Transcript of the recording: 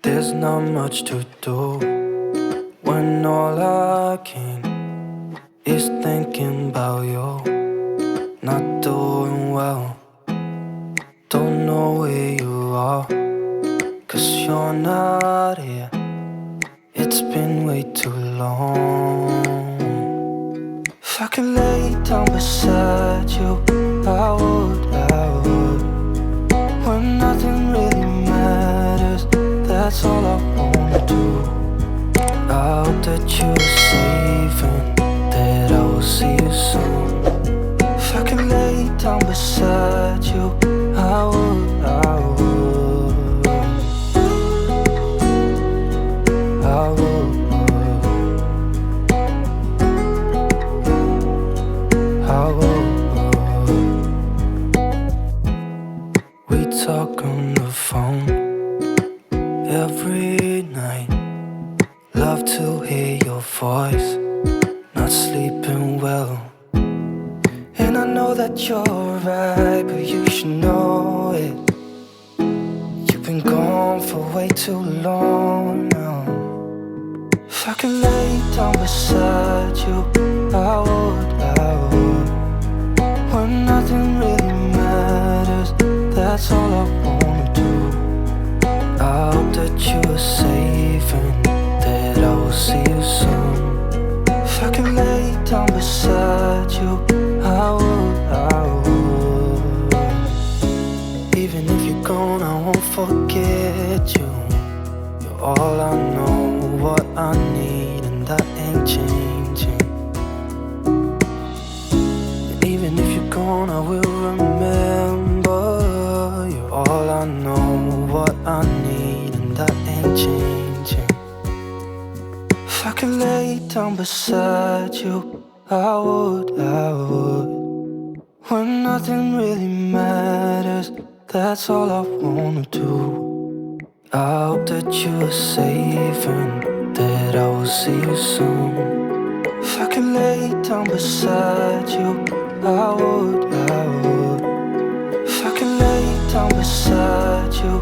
There's not much to do when all I can is thinking about you. Not doing well, don't know where you are, 'cause you're not here. It's been way too long. If I could lay down beside you, I would. When nothing really matters, that's all I wanna do. I hope that you're safe and that I will see you soon. If I could lay down beside you, I would. I would. We talk on the phone every night. Love to hear your voice. Not sleeping well, and I know that you're right, but you should know it. You've been gone for way too long now. If I could lay down beside you, I would. When nothing really matters, that's all I wanna do. I hope that you are safe and that I will see you soon. If I could lay down beside you, I would. Even if you're gone, I won't forget you. You're all I know, what I need, and that ain't changing. And even if you're gone, I will remember. You're all I know, what I need, and that ain't changing. If I could lay down beside you, I would. When nothing really matters, that's all I wanna do. I hope that you're safe and that I will see you soon. If I could lay down beside you, I would. If I could lay down beside you,